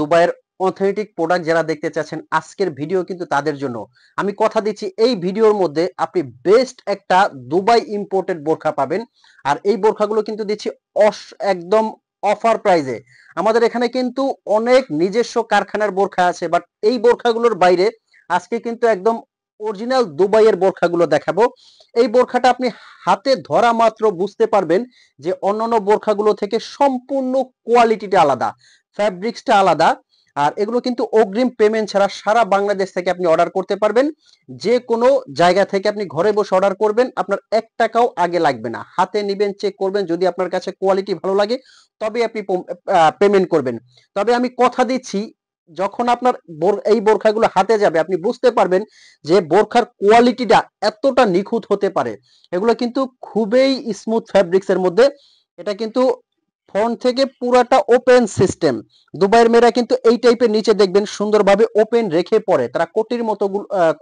দুবাইয়ের authentic product যারা দেখতে চাচ্ছেন আজকের ভিডিও কিন্তু তাদের জন্য। আমি কথা দিচ্ছি এই ভিডিওর মধ্যে আপনি বেস্ট একটা দুবাই ইম্পোর্টেড বোরখা পাবেন। আর এই বোরখাগুলো কিন্তু দিচ্ছি একদম অফার প্রাইজে। আমাদের এখানে কিন্তু অনেক নিজস্ব কারখানার বোরখা আছে, বাট এই বোরখাগুলোর বাইরে আজকে কিন্তু একদম অরিজিনাল দুবাইয়ের বোরখাগুলো দেখাবো। এই বোরখাটা আপনি হাতে ধরা মাত্র বুঝতে পারবেন যে অন্যান্য বোরখাগুলো থেকে সম্পূর্ণ কোয়ালিটিটা আলাদা, ফ্যাব্রিক্সটা আলাদা। আর এগুলো কিন্তু অগ্রিম পেমেন্ট ছাড়া সারা বাংলাদেশ থেকে আপনি অর্ডার করতে পারবেন। যে কোনো জায়গা থেকে আপনি ঘরে বসে অর্ডার করবেন, আপনার 1 টাকাও আগে লাগবে না। হাতে নিবেন, চেক করবেন, যদি আপনার কাছে কোয়ালিটি ভালো লাগে তবে আপনি পেমেন্ট করবেন। তবে আমি কথা দিচ্ছি, যখন আপনার এই বোরখাগুলো হাতে যাবে আপনি বুঝতে পারবেন যে বোরখার কোয়ালিটিটা এতটা নিখুঁত হতে পারে। এগুলো কিন্তু খুবই স্মুথ ফ্যাব্রিক্স এর মধ্যে। এটা কিন্তু ফ্রন্ট থেকে পুরাটা ওপেন সিস্টেম। দুবাইয়ের মেয়েরা কিন্তু এই টাইপের নিচে দেখবেন সুন্দরভাবে ওপেন রেখে পরে, তারা কোটির মতো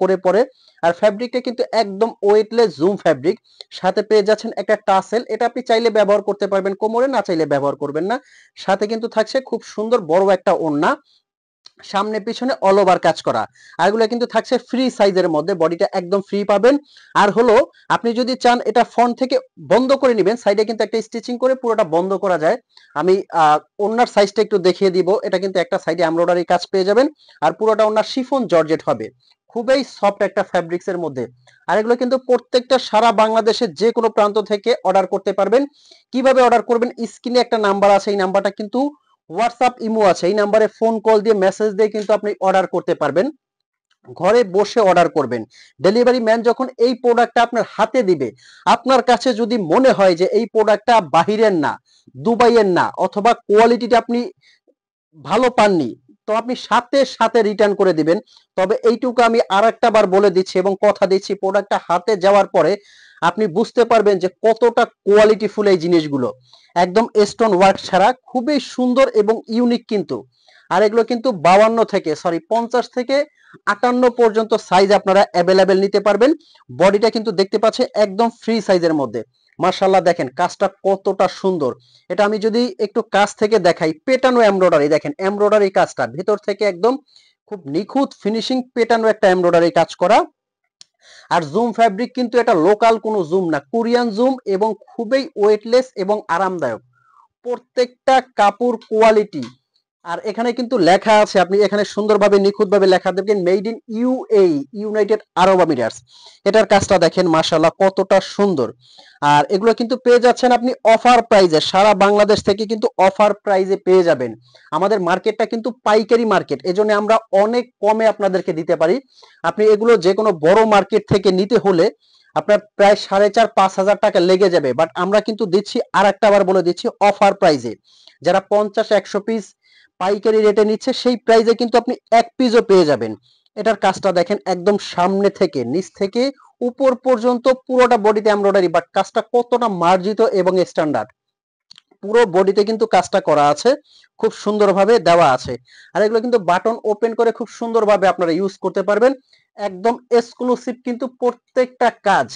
করে পরে। আর ফ্যাব্রিকটা কিন্তু একদম ওয়েটলেস জুম ফ্যাব্রিক। সাথে পেয়ে যাচ্ছেন একটা টাসেল, এটা আপনি চাইলে ব্যবহার করতে পারবেন কোমরে, না চাইলে ব্যবহার করবেন না। সাথে কিন্তু থাকছে খুব সুন্দর বড় একটা ওড়না, সামনে পিছনে অল ওভার কাজ করা। আর এগুলো কিন্তু থাকছে ফ্রি সাইজের মধ্যে, বডিটা একদম ফ্রি পাবেন। আর হলো আপনি যদি চান এটা ফ্রন্ট থেকে বন্ধ করে নেবেন, সাইডে কিন্তু একটা স্টিচিং করে পুরোটা বন্ধ করা যায়। আমি ওনার সাইজটা একটু দেখিয়ে দিব। এটা কিন্তু একটা সাইডে এমব্রয়ডারি কাজ পেয়ে যাবেন, আর পুরোটা ওনার শিফন জর্জেট হবে, খুবই সফট একটা ফ্যাব্রিক্স এর মধ্যে। আর এগুলো কিন্তু প্রত্যেকটা সারা বাংলাদেশের যে কোনো প্রান্ত থেকে অর্ডার করতে পারবেন। কিভাবে অর্ডার করবেন, স্ক্রিনে একটা নাম্বার আছে, এই নাম্বারটা কিন্তু হোয়াটসঅ্যাপ ইমো আছে, এই নাম্বারে ফোন কল দিয়ে মেসেজ দিয়ে কিন্তু আপনি অর্ডার করতে পারবেন। ঘরে বসে অর্ডার করবেন। ডেলিভারি ম্যান যখন এই প্রোডাক্টটা আপনার হাতে দিবে, আপনার কাছে যদি মনে হয় যে এই প্রোডাক্টটা বাহিরের না, দুবাইয়ের না, অথবা কোয়ালিটিটা আপনি ভালো পাননি, তো আপনি সাথে সাথে রিটার্ন করে দিবেন। তবে এইটুকু আমি আর একটা বার বলে দিচ্ছি এবং কথা দিচ্ছি, প্রোডাক্টটা হাতে যাওয়ার পরে আপনি বুঝতে পারবেন যে কতটা কোয়ালিটিফুল এই জিনিসগুলো। একদম স্টোন ওয়ার্ক ছাড়া খুবই সুন্দর এবং ইউনিক কিন্তু। আর এগুলো কিন্তু 50 থেকে 58 পর্যন্ত সাইজ আপনারা অ্যাভেলেবেল নিতে পারবেন। বডিটা কিন্তু দেখতে পাচ্ছেন একদম ফ্রি সাইজের মধ্যে। মাশাআল্লাহ, দেখেন কাজটা কতটা সুন্দর। এটা আমি যদি একটু কাছ থেকে দেখাই, পেটানো এমব্রয়ডারি, দেখেন এমব্রয়ডারি কাজটা ভেতর থেকে একদম খুব নিখুঁত ফিনিশিং, পেটানো একটা এমব্রয়ডারি কাজ করা। আর জুম ফ্যাব্রিক কিন্তু এটা লোকাল কোনো জুম না, কোরিয়ান জুম, এবং খুবই ওয়েটলেস এবং আরামদায়ক প্রত্যেকটা কাপড় কোয়ালিটি। আর এখানে কিন্তু লেখা আছে, আপনি এখানে সুন্দরভাবে নিখুঁতভাবে লেখা দেখবেন made in UAE, United Arab Emirates. এটার কাজটা দেখেন মাশাআল্লাহ কতটা সুন্দর। আর এগুলো কিন্তু পেয়ে যাচ্ছেন আপনি অফার প্রাইজে, সারা বাংলাদেশ থেকে কিন্তু অফার প্রাইজে পেয়ে যাবেন। আমাদের মার্কেটটা কিন্তু পাইকারি মার্কেট, এজন্য আমরা অনেক কমে আপনাদেরকে দিতে পারি। আপনি এগুলো যে কোনো বড় মার্কেট থেকে নিতে হলে আপনার প্রায় 4,500-5,000 টাকা লেগে যাবে, বাট আমরা কিন্তু দিচ্ছি, আর একটা বার বলে দিচ্ছি, অফার প্রাইজে। যারা 50-100 পিস পাইকারি রেটে নিচ্ছে সেই প্রাইজে কিন্তু আপনি 1 পিসও পেয়ে যাবেন। এটার কাজটা দেখেন একদম সামনে থেকে নিচ থেকে উপর পর্যন্ত পুরোটা বডিতে এমব্রয়ডারি, বাট কাজটা কতটা মার্জিত এবং স্ট্যান্ডার্ড। পুরো বডিতে কিন্তু কাজটা করা আছে, খুব সুন্দরভাবে দেওয়া আছে। আর এগুলো কিন্তু বাটন ওপেন করে খুব সুন্দরভাবে আপনারা ইউজ করতে পারবেন। একদম এক্সক্লুসিভ কিন্তু প্রত্যেকটা কাজ।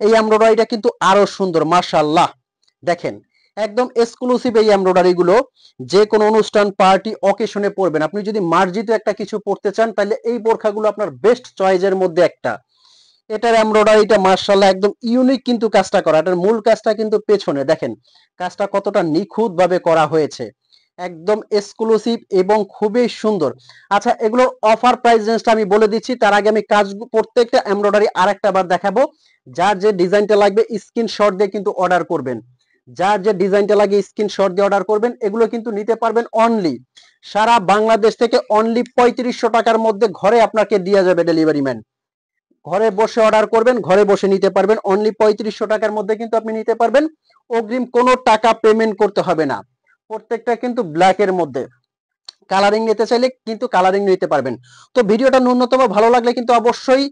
এই এমব্রয়ডারিটা কিন্তু আরো সুন্দর মাশাআল্লাহ, দেখেন একদম এক্সক্লুসিভ এই এমব্রয়ডারি গুলো। যে কোনো অনুষ্ঠান, পার্টি, অকেশনে পরবেন। আপনি যদি মার্জিত একটা কিছু পড়তে চান তাহলে এই বোরখাগুলো আপনার বেস্ট চয়েসের মধ্যে একটা। এটার এমব্রয়ডারিটা মাশাআল্লাহ একদম ইউনিক কিন্তু কাজটা করা। এটার মূল কাজটা কিন্তু পেছনে, দেখেন কাজটা কতটা নিখুঁত ভাবে করা হয়েছে, একদম এক্সক্লুসিভ এবং খুবই সুন্দর। আচ্ছা, এগুলোর অফার প্রাইস রেঞ্জটা আমি বলে দিচ্ছি, তার আগে আমি কাজ প্রত্যেকটা এমব্রয়ডারি আরেকটা বার দেখাবো। যার যে ডিজাইনটা লাগবে স্ক্রিনশট দিয়ে কিন্তু অর্ডার করবেন। যার যে ডিজাইনটা লাগে স্ক্রিনশট দিয়ে অর্ডার করবেন। এগুলো কিন্তু নিতে পারবেন অনলি সারা বাংলাদেশ থেকে অনলি 3500 টাকার মধ্যে ঘরে আপনাকে দিয়ে যাবে ডেলিভারি ম্যান। ঘরে বসে অর্ডার করবেন, ঘরে বসে নিতে পারবেন অনলি 3500 টাকার মধ্যে কিন্তু আপনি নিতে পারবেন। অগ্রিম কোনো টাকা পেমেন্ট করতে হবে না। প্রত্যেকটা কিন্তু ব্ল্যাক এর মধ্যে। কালারিং নিতে চাইলে কিন্তু কালারিং নিতে পারবেন। তো ভিডিওটা ন্যূনতম ভালো লাগলে কিন্তু অবশ্যই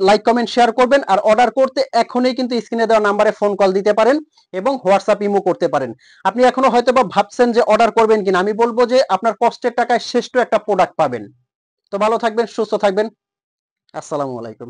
লাইক, কমেন্ট, শেয়ার করবেন। আর অর্ডার করতে এখনই কিন্তু স্ক্রিনে দেওয়া নাম্বারে ফোন কল দিতে পারেন এবং হোয়াটসঅ্যাপ ইমো করতে পারেন। আপনি এখনো হয়তো বা ভাবছেন যে অর্ডার করবেন কিনা, আমি বলবো যে আপনার কষ্টের টাকায় শ্রেষ্ঠ একটা প্রোডাক্ট পাবেন। তো ভালো থাকবেন, সুস্থ থাকবেন। আসসালামু আলাইকুম।